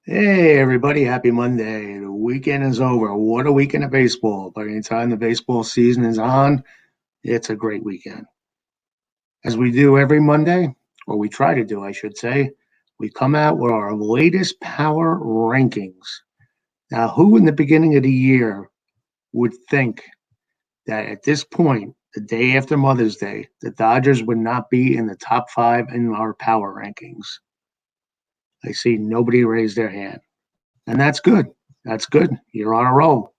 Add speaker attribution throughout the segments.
Speaker 1: Hey everybody, happy Monday. The weekend is over. What a weekend of baseball. By the time the baseball season is on, it's a great weekend. As we do every Monday, or we try to do, I should say, we come out with our latest power rankings. Now, who in the beginning of the year would think that at this point, the day after Mother's Day, the Dodgers would not be in the top five in our power rankings? I see nobody raise their hand. And that's good. That's good. You're on a roll.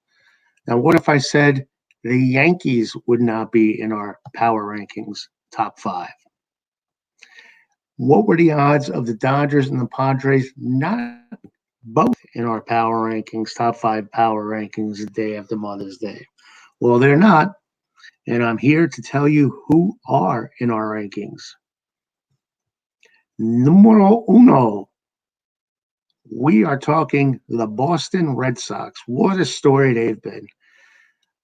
Speaker 1: Now, what if I said the Yankees would not be in our power rankings top five? What were the odds of the Dodgers and the Padres not both in our power rankings, top five power rankings the day after Mother's Day? Well, they're not. And I'm here to tell you who are in our rankings. Numero uno, we are talking the Boston Red Sox. What a story they've been.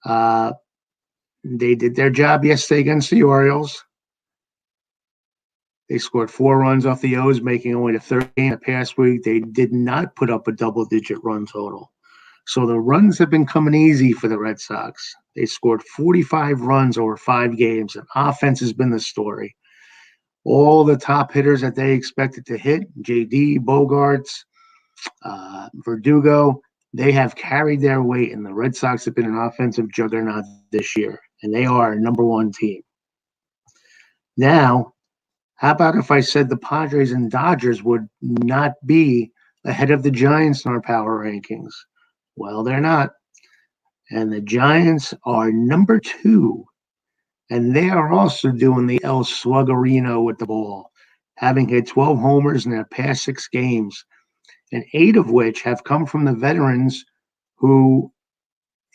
Speaker 1: Uh, they did their job yesterday against the Orioles. They scored 4 runs off the O's, making only the third game the past week. They did not put up a double-digit run total. So the runs have been coming easy for the Red Sox. They scored 45 runs over 5 games, and offense has been the story. All the top hitters that they expected to hit, JD, Bogarts, Verdugo, they have carried their weight, and the Red Sox have been an offensive juggernaut this year, and they are a number one team. Now, how about if I said the Padres and Dodgers would not be ahead of the Giants in our power rankings? Well, they're not. And the Giants are number two. And they are also doing the El Sluggerino with the ball, having hit 12 homers in their past 6 games, and 8 of which have come from the veterans who,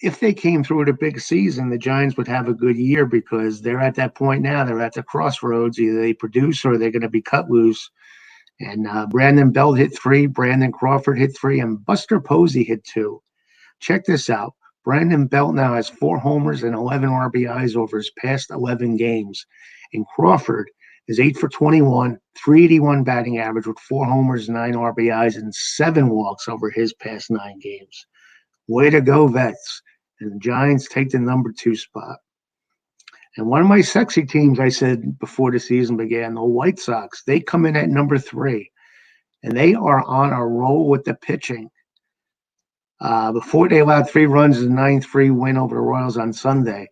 Speaker 1: if they came through with a big season, the Giants would have a good year because they're at that point now. They're at the crossroads. Either they produce or they're going to be cut loose. And Brandon Belt hit 3, Brandon Crawford hit 3, and Buster Posey hit 2. Check this out. Brandon Belt now has 4 homers and 11 RBIs over his past 11 games. And Crawford is 8 for 21, 381 batting average with 4 homers, 9 RBIs, and 7 walks over his past 9 games. Way to go, Vets. And the Giants take the number 2 spot. And one of my sexy teams, I said before the season began, the White Sox, they come in at number 3. And they are on a roll with the pitching. Before they allowed 3 runs in the 9-3 win over the Royals on Sunday,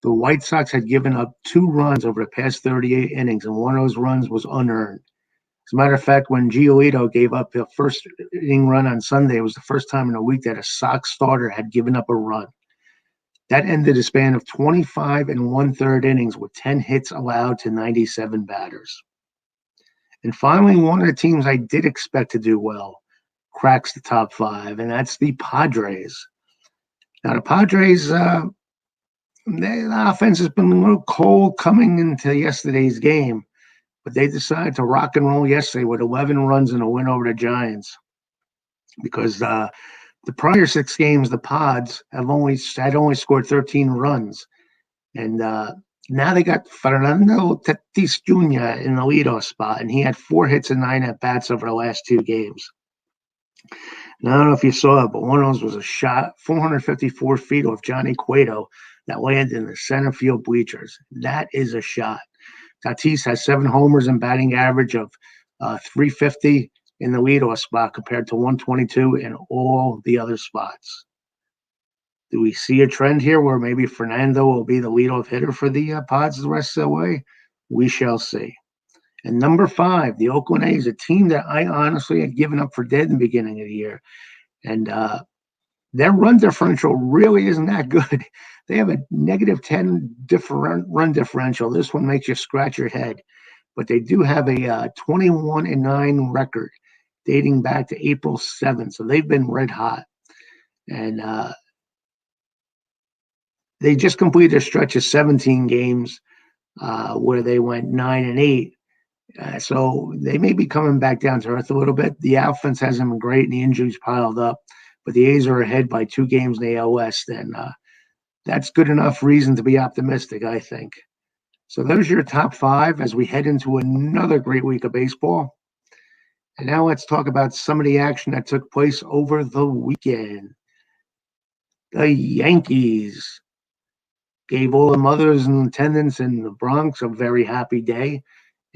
Speaker 1: the White Sox had given up 2 runs over the past 38 innings, and one of those runs was unearned. As a matter of fact, when Giolito gave up the first inning run on Sunday, it was the first time in a week that a Sox starter had given up a run. That ended a span of 25 and 1/3 innings with 10 hits allowed to 97 batters. And finally, one of the teams I did expect to do well cracks the top 5, and that's the Padres. Now, the Padres, the offense has been a little cold coming into yesterday's game, but they decided to rock and roll yesterday with 11 runs and a win over the Giants because the prior 6 games, the Pods had only scored 13 runs. And now they got Fernando Tatis Jr. in the leadoff spot, and he had 4 hits and 9 at-bats over the last 2 games. Now, I don't know if you saw it, but one of those was a shot 454 feet off Johnny Cueto that landed in the center field bleachers. That is a shot. Tatis has 7 homers and batting average of 350 in the leadoff spot compared to 122 in all the other spots. Do we see a trend here where maybe Fernando will be the leadoff hitter for the Pods the rest of the way? We shall see. And number 5, the Oakland A's, a team that I honestly had given up for dead in the beginning of the year. And their run differential really isn't that good. They have a -10 run differential. This one makes you scratch your head. But they do have a 21-9 record dating back to April 7th. So they've been red hot. And they just completed a stretch of 17 games where they went 9-8. So they may be coming back down to earth a little bit. The offense hasn't been great, and the injuries piled up. But the A's are ahead by 2 games in the AL West, and that's good enough reason to be optimistic, I think. So those are your top 5 as we head into another great week of baseball. And now let's talk about some of the action that took place over the weekend. The Yankees gave all the mothers in attendance in the Bronx a very happy day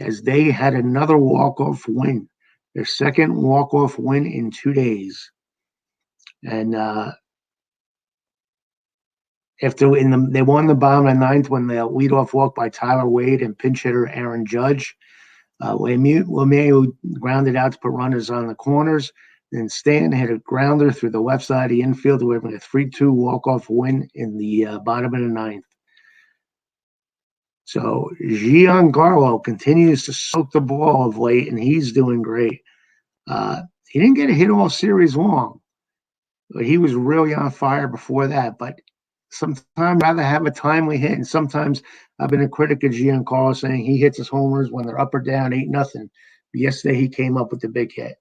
Speaker 1: as they had another walk-off win, their second walk-off win in 2 days. And they won the bottom of the ninth when the leadoff walk by Tyler Wade and pinch hitter Aaron Judge. LeMahieu grounded out to put runners on the corners. Then Stan hit a grounder through the left side of the infield, delivering a 3-2 walk-off win in the bottom of the ninth. So Giancarlo continues to soak the ball of late, and he's doing great. He didn't get a hit all series long, but he was really on fire before that. But sometimes I'd rather have a timely hit, and sometimes I've been a critic of Giancarlo saying he hits his homers when they're up or down 8-0. But yesterday he came up with the big hit.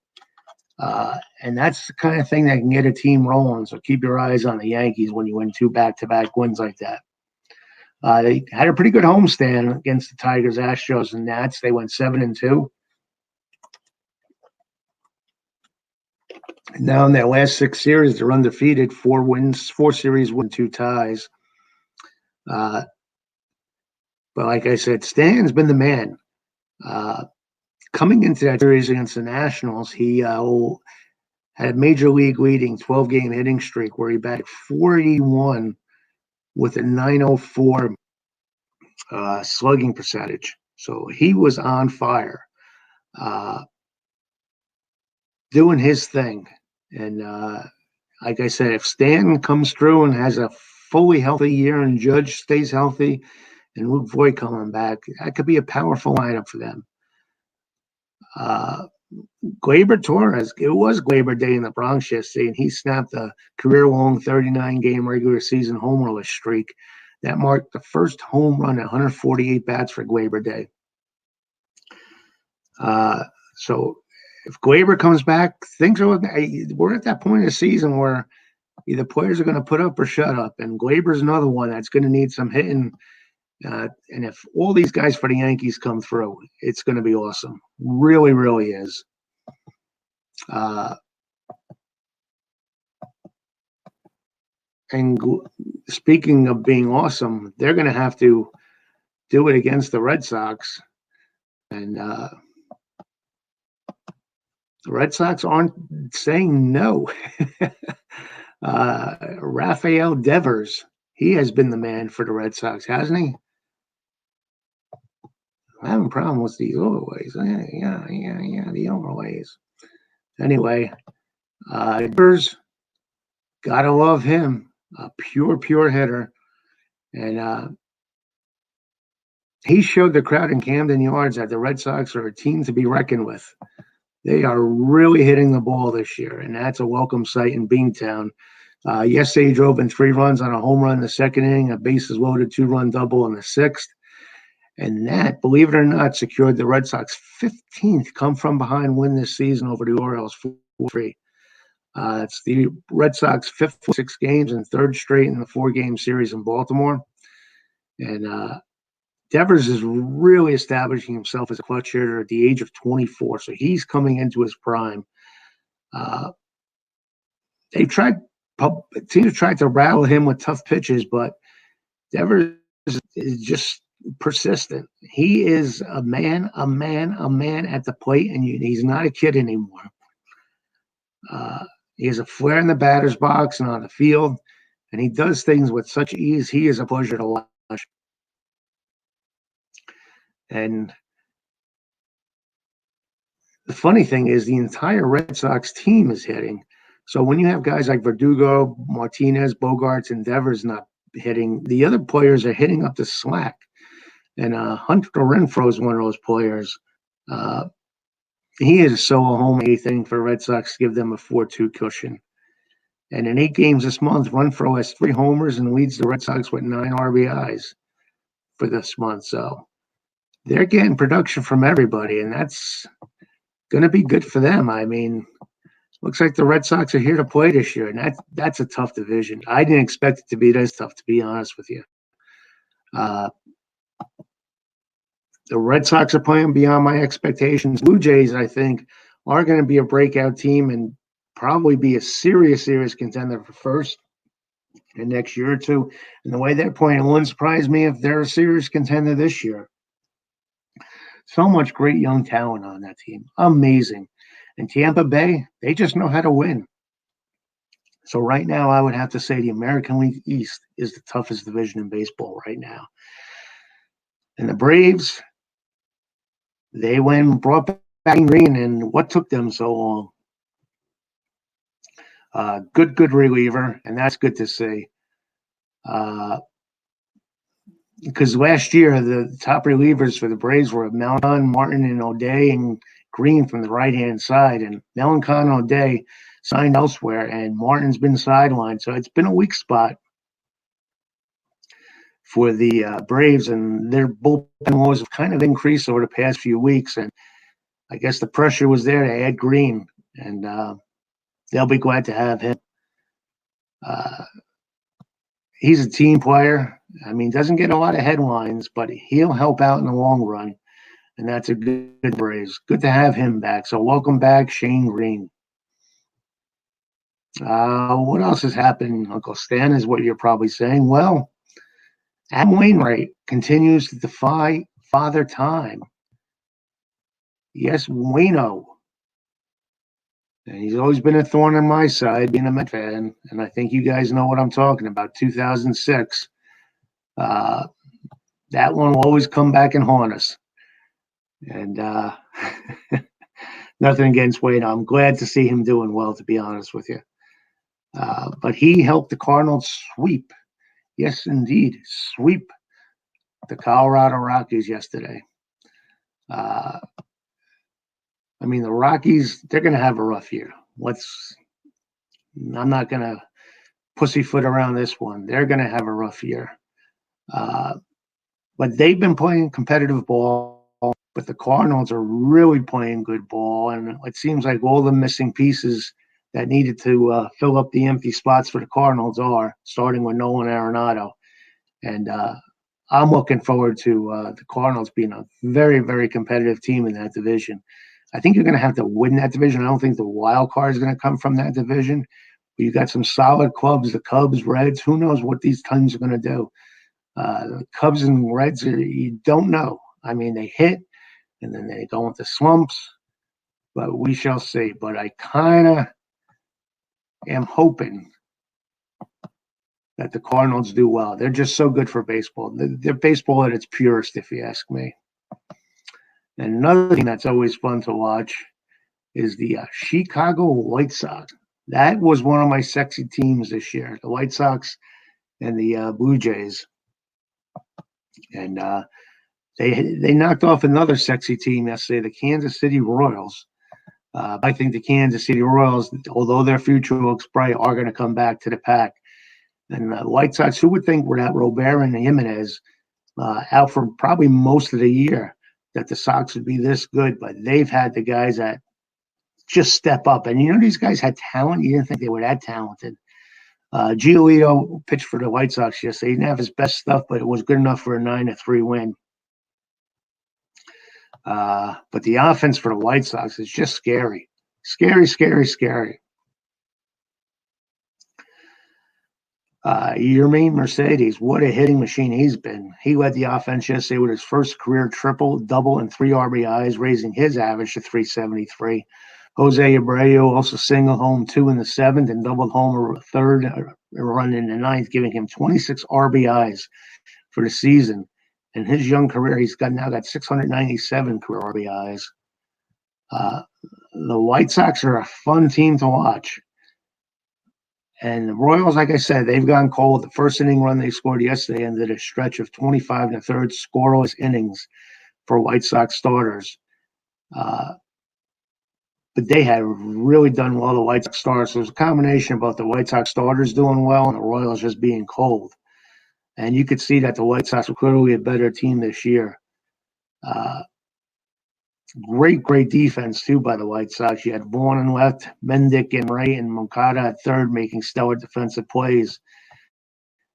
Speaker 1: And that's the kind of thing that can get a team rolling. So keep your eyes on the Yankees when you win 2 back-to-back wins like that. They had a pretty good homestand against the Tigers, Astros, and Nats. They went 7-2. And now in their last 6 series, they're undefeated, 4 wins, 4 series, 2 ties. But like I said, Stan's been the man. Coming into that series against the Nationals, he had a major league leading 12-game hitting streak where he batted .481 with a .904 slugging percentage. So he was on fire, doing his thing. And like I said, if Stanton comes through and has a fully healthy year and Judge stays healthy and Luke Voit coming back, that could be a powerful lineup for them. Gleyber Torres, it was Gleyber Day in the Bronx yesterday, and he snapped a career-long 39-game regular season homerless streak. That marked the first home run at 148 bats for Gleyber Day. So if Gleyber comes back, we're at that point of the season where either players are going to put up or shut up, and Gleyber's another one that's going to need some hitting. And if all these guys for the Yankees come through, it's going to be awesome. Really, really is. And speaking of being awesome, they're going to have to do it against the Red Sox. And the Red Sox aren't saying no. Rafael Devers, he has been the man for the Red Sox, hasn't he? I'm having a problem with these overlays. Yeah, the overlays. Anyway, Devers, gotta love him. A pure hitter. And he showed the crowd in Camden Yards that the Red Sox are a team to be reckoned with. They are really hitting the ball this year, and that's a welcome sight in Beantown. Yesterday, he drove in 3 runs on a home run in the second inning, a bases loaded 2-run double in the 6th. And that, believe it or not, secured the Red Sox 15th come-from-behind win this season over the Orioles 4-3. It's the Red Sox 5th 6 games and 3rd straight in the 4-game series in Baltimore. And Devers is really establishing himself as a clutch hitter at the age of 24, so he's coming into his prime. Teams tried to rattle him with tough pitches, but Devers is just persistent. He is a man at the plate, and he's not a kid anymore. He has a flair in the batter's box and on the field, and he does things with such ease. He is a pleasure to watch. And the funny thing is the entire Red Sox team is hitting. So when you have guys like Verdugo, Martinez, Bogarts, and Devers not hitting, the other players are hitting up the slack. And Hunter Renfroe is one of those players. He is so a home thing for Red Sox to give them a 4-2 cushion. And in 8 games this month, Renfroe has 3 homers and leads the Red Sox with 9 RBIs for this month. So they're getting production from everybody, and that's going to be good for them. I mean, looks like the Red Sox are here to play this year, and that's a tough division. I didn't expect it to be this tough, to be honest with you. The Red Sox are playing beyond my expectations. Blue Jays, I think, are going to be a breakout team and probably be a serious contender for first in the next year or two. And the way they're playing, it wouldn't surprise me if they're a serious contender this year. So much great young talent on that team. Amazing. And Tampa Bay, they just know how to win. So right now, I would have to say the American League East is the toughest division in baseball right now. And the Braves, they went and brought back Greene, and what took them so long? Good reliever, and that's good to see. Because last year, the top relievers for the Braves were Melancon, Martin, and O'Day, and Greene from the right-hand side. And Melancon and O'Day signed elsewhere, and Martin's been sidelined. So it's been a weak spot for the Braves, and their bullpen woes have kind of increased over the past few weeks. And I guess the pressure was there to add Greene, and they'll be glad to have him. He's a team player. I mean, doesn't get a lot of headlines, but he'll help out in the long run, and that's a good Braves. Good to have him back. So welcome back, Shane Greene. What else has happened, Uncle Stan, is what you're probably saying. Well, Adam Wainwright continues to defy Father Time. Yes, Waino. And he's always been a thorn on my side, being a Met fan, and I think you guys know what I'm talking about. 2006. That one will always come back and haunt us. And nothing against Waino. I'm glad to see him doing well, to be honest with you. But he helped the Cardinals sweep. Yes, indeed, sweep the Colorado Rockies yesterday. I mean, the Rockies, they're going to have a rough year. I'm not going to pussyfoot around this one. They're going to have a rough year. But they've been playing competitive ball, but the Cardinals are really playing good ball. And it seems like all the missing pieces that needed to fill up the empty spots for the Cardinals are, starting with Nolan Arenado. And I'm looking forward to the Cardinals being a very competitive team in that division. I think you're going to have to win that division. I don't think the wild card is going to come from that division. But you got some solid clubs, the Cubs, Reds. Who knows what these teams are going to do? The Cubs and Reds, you don't know. I mean, they hit, and then they go into slumps. But we shall see. But I kind of am hoping that the Cardinals do well. They're just so good for baseball. They're baseball at its purest, if you ask me. And another thing that's always fun to watch is the Chicago White Sox. That was one of my sexy teams this year, the White Sox and the Blue Jays. And they knocked off another sexy team yesterday, the Kansas City Royals. I think the Kansas City Royals, although their future looks bright, are going to come back to the pack. And the White Sox, who would think without Robert and Jimenez out for probably most of the year, that the Sox would be this good, but they've had the guys that just step up. And, these guys had talent. You didn't think they were that talented. Giolito pitched for the White Sox yesterday. He didn't have his best stuff, but it was good enough for a 9-3 win. But the offense for the White Sox is just scary. Scary. Yermin Mercedes, what a hitting machine he's been. He led the offense yesterday with his first career triple, double, and 3 RBIs, raising his average to 373. Jose Abreu also singled home 2 in the 7th and doubled home a third run in the 9th, giving him 26 RBIs for the season. In his young career, he's now got 697 career RBIs. The White Sox are a fun team to watch. And the Royals, like I said, they've gone cold. The first inning run they scored yesterday ended a stretch of 25 1/3 scoreless innings for White Sox starters. But they have really done well, the White Sox starters. So it was a combination of both the White Sox starters doing well and the Royals just being cold. And you could see that the White Sox were clearly a better team this year. Great defense, too, by the White Sox. You had Vaughn in left, Mendick in right, and Moncada at third, making stellar defensive plays.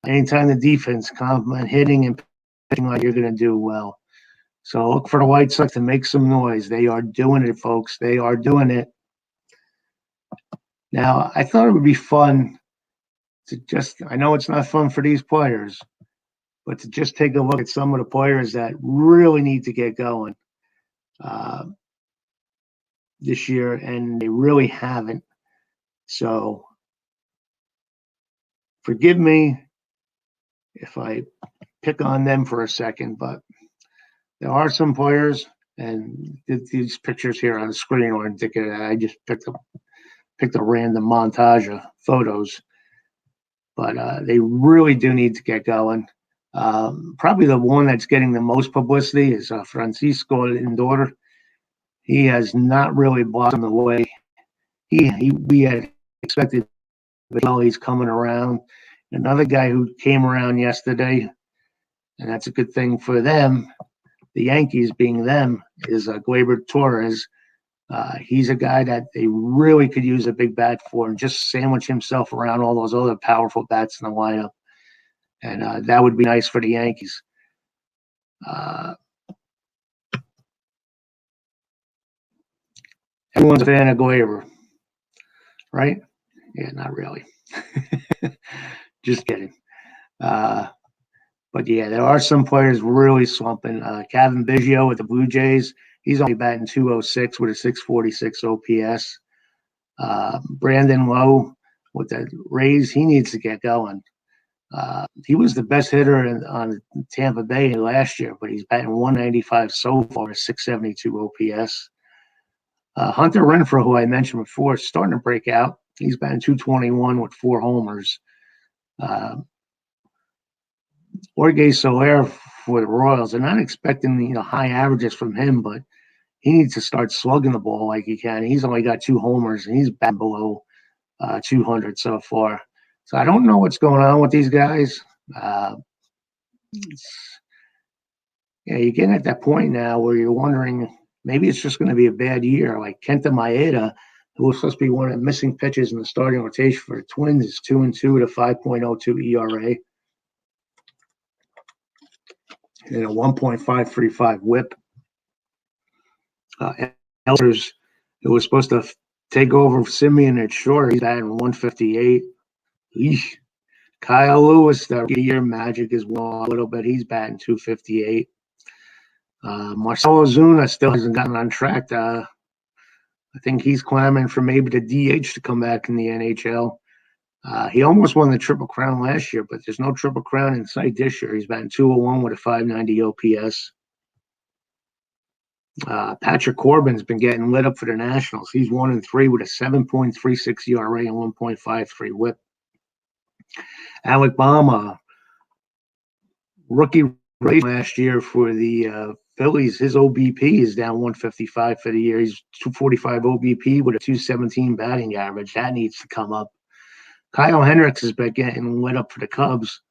Speaker 1: Anytime the defense compliment hitting and pitching like you're going to do well. So look for the White Sox to make some noise. They are doing it, folks. They are doing it. Now, I thought it would be fun to I know it's not fun for these players, but to just take a look at some of the players that really need to get going uh, this year, and they really haven't. So forgive me if I pick on them for a second, but there are some players, and these pictures here on the screen are indicative. I just picked a random montage of photos, but they really do need to get going. Probably the one that's getting the most publicity is Francisco Lindor. He has not really blossomed the way we had expected, but he's coming around. Another guy who came around yesterday, and that's a good thing for them, the Yankees being them, is Gleyber Torres. He's a guy that they really could use a big bat for and just sandwich himself around all those other powerful bats in the lineup. And that would be nice for the Yankees. Everyone's a fan of Gleyber, right? Yeah, not really. Just kidding. But yeah, there are some players really slumping. Kevin Biggio with the Blue Jays, he's only batting 206 with a 646 OPS. Brandon Lowe with the Rays, he needs to get going. He was the best hitter on Tampa Bay last year, but he's batting 195 so far, 672 OPS. Hunter Renfroe, who I mentioned before, is starting to break out. He's batting 221 with 4 homers. Jorge Soler for the Royals, they're not expecting high averages from him, but he needs to start slugging the ball like he can. He's only got 2 homers, and he's batting below 200 so far. So I don't know what's going on with these guys. You're getting at that point now where you're wondering maybe it's just going to be a bad year. Like Kenta Maeda, who was supposed to be one of the missing pitches in the starting rotation for the Twins, is 2-2 with a 5.02 ERA and a 1.535 WHIP. Elders, who was supposed to take over Simeon at short, he's batting 158. Eesh. Kyle Lewis, the year magic is one a little bit. He's batting 258. Marcelo Ozuna still hasn't gotten on track. I think he's clamoring for maybe the DH to come back in the NHL. He almost won the Triple Crown last year, but there's no Triple Crown in sight this year. He's batting 201 with a 590 OPS. Patrick Corbin's been getting lit up for the Nationals. He's 1-3 with a 7.36 ERA and 1.53 WHIP. Alec Baum, rookie last year for the Phillies, his OBP is down 155 for the year. He's 245 OBP with a 217 batting average. That needs to come up. Kyle Hendricks has been getting lit up for the Cubs.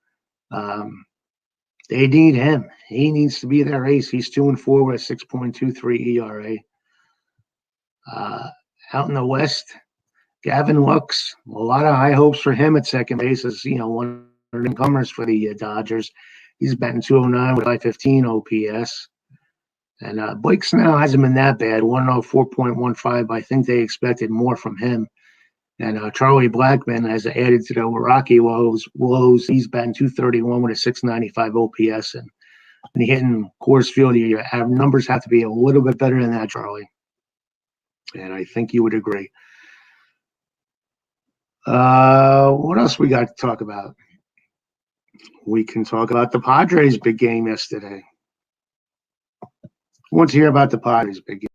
Speaker 1: They need him. He needs to be their ace. He's 2-4 with a 6.23 ERA. Out in the West, Gavin Lux, a lot of high hopes for him at second base as one of the newcomers for the Dodgers. He's batting 209 with 515 OPS. And Blake Snell hasn't been that bad, 104.15, but I think they expected more from him. And Charlie Blackmon has added to the Rocky woes. He's batting 231 with a 695 OPS. And when you hit in Coors Field, your numbers have to be a little bit better than that, Charlie. And I think you would agree. What else we got to talk about? We can talk about the Padres' big game yesterday. Who wants to hear about the Padres' big game?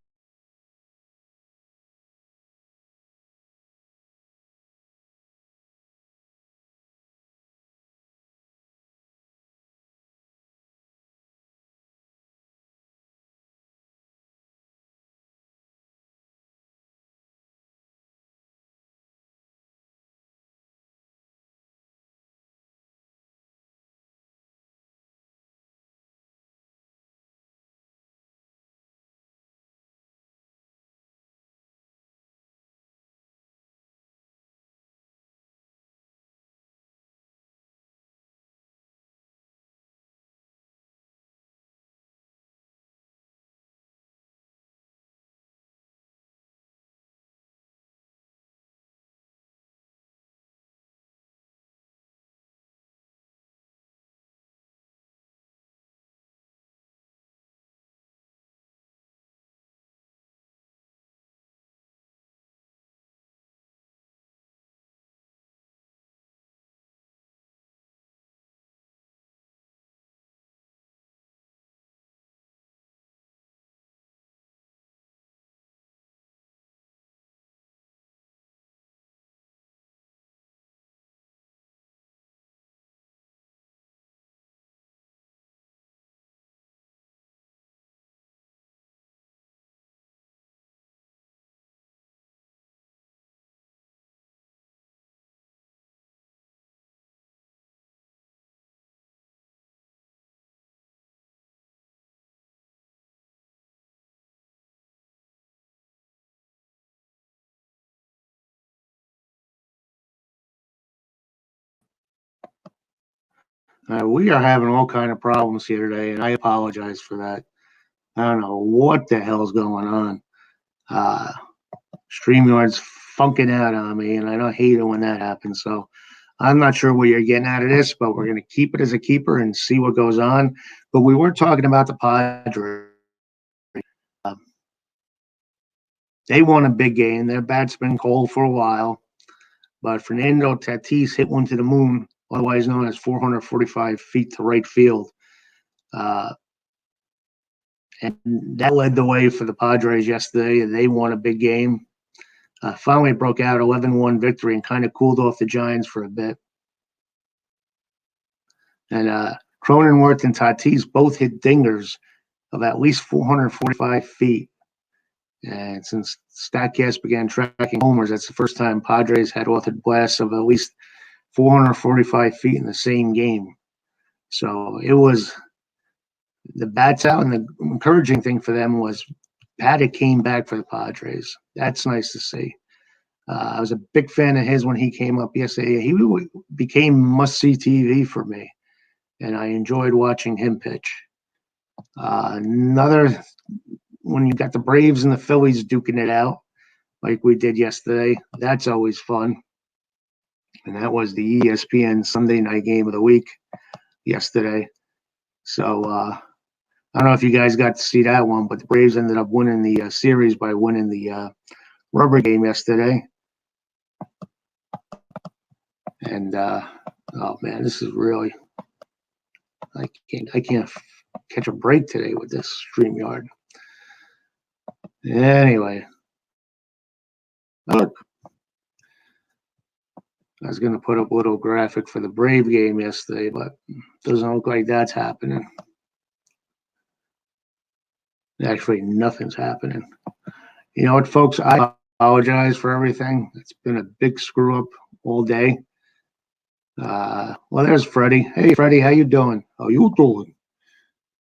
Speaker 1: We are having all kind of problems here today, and I apologize for that. I don't know what the hell's going on. Uh, StreamYard's funking out on me, and I don't hate it when that happens. So I'm not sure what you're getting out of this, but we're going to keep it as a keeper and see what goes on. But we were talking about the Padres. Uh, they won a big game. Their bat's been cold for a while, but Fernando Tatis hit one to the moon, otherwise known as 445 feet to right field. Uh, and that led the way for the Padres yesterday. They won a big game. Finally broke out 11-1 victory and kind of cooled off the Giants for a bit. And Cronenworth and Tatis both hit dingers of at least 445 feet. And since StatCast began tracking homers, that's the first time Padres had authored blasts of at least 445 feet in the same game. So it was the bats out, and the encouraging thing for them was Paddock came back for the Padres. That's nice to see. I was a big fan of his when he came up yesterday. He became must-see TV for me, and I enjoyed watching him pitch. When you got the Braves and the Phillies duking it out like we did yesterday, that's always fun. And that was the ESPN Sunday night game of the week yesterday. So I don't know if you guys got to see that one, but the Braves ended up winning the series by winning the rubber game yesterday. And oh man, this is really I can't catch a break today with this StreamYard. Anyway, look, I was going to put up a little graphic for the Brave game yesterday, but doesn't look like that's happening. Actually, nothing's happening. You know what, folks? I apologize for everything. It's been a big screw up all day. Well, there's Freddie. Hey, Freddie, how you doing? How you doing?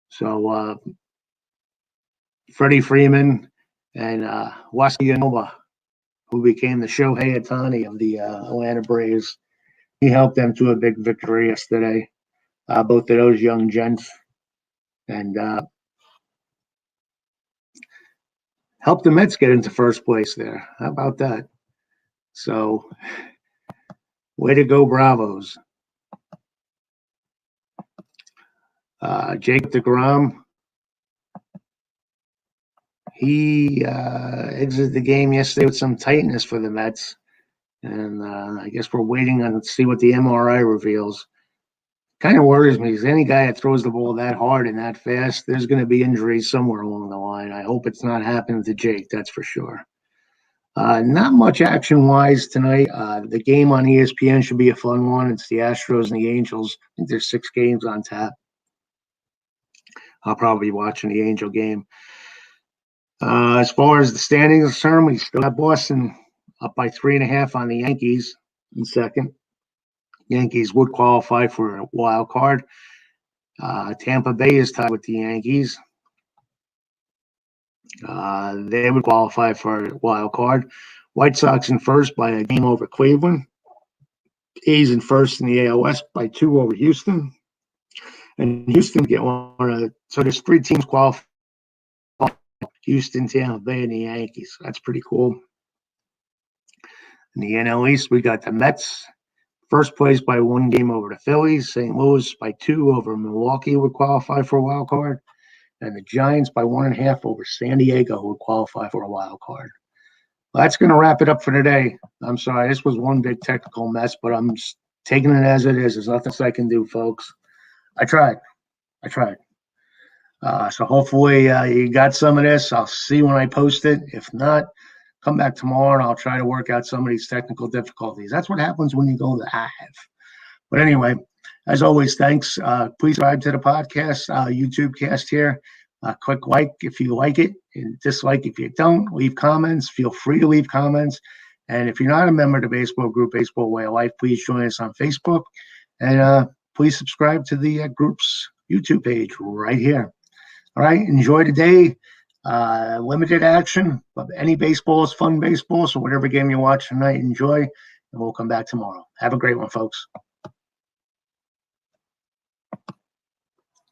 Speaker 1: So, Freddie Freeman and Waino, who became the Shohei Ohtani of the Atlanta Braves, he helped them to a big victory yesterday. Both of those young gents, and helped the Mets get into first place there. How about that? So, way to go, Bravos. Jake deGrom, he exited the game yesterday with some tightness for the Mets. And I guess we're waiting on to see what the MRI reveals. Kind of worries me because any guy that throws the ball that hard and that fast, there's going to be injuries somewhere along the line. I hope it's not happening to Jake, that's for sure. Not much action-wise tonight. The game on ESPN should be a fun one. It's the Astros and the Angels. I think there's 6 games on tap. I'll probably be watching the Angel game. As far as the standings are concerned, we still have Boston up by 3.5 on the Yankees in second. Yankees would qualify for a wild card. Tampa Bay is tied with the Yankees. They would qualify for a wild card. White Sox in first by a game over Cleveland. A's in first in the AL West by 2 over Houston. And Houston get one of the, so there's 3 teams qualifying. Houston, Tampa Bay, and the Yankees. That's pretty cool. In the NL East, we got the Mets. First place by 1 game over the Phillies. St. Louis by 2 over Milwaukee would qualify for a wild card. And the Giants by 1.5 over San Diego would qualify for a wild card. Well, that's going to wrap it up for today. I'm sorry, this was one big technical mess, but I'm just taking it as it is. There's nothing else I can do, folks. I tried. So hopefully you got some of this. I'll see when I post it. If not, come back tomorrow and I'll try to work out some of these technical difficulties. That's what happens when you go live. But anyway, as always, thanks. Please subscribe to the podcast, YouTube cast here. Click like if you like it and dislike if you don't. Leave comments. Feel free to leave comments. And if you're not a member of the baseball group, Baseball Way of Life, please join us on Facebook. And please subscribe to the group's YouTube page right here. All right, enjoy the day. Limited action, but any baseball is fun baseball. So whatever game you watch tonight, enjoy. And we'll come back tomorrow. Have a great one, folks.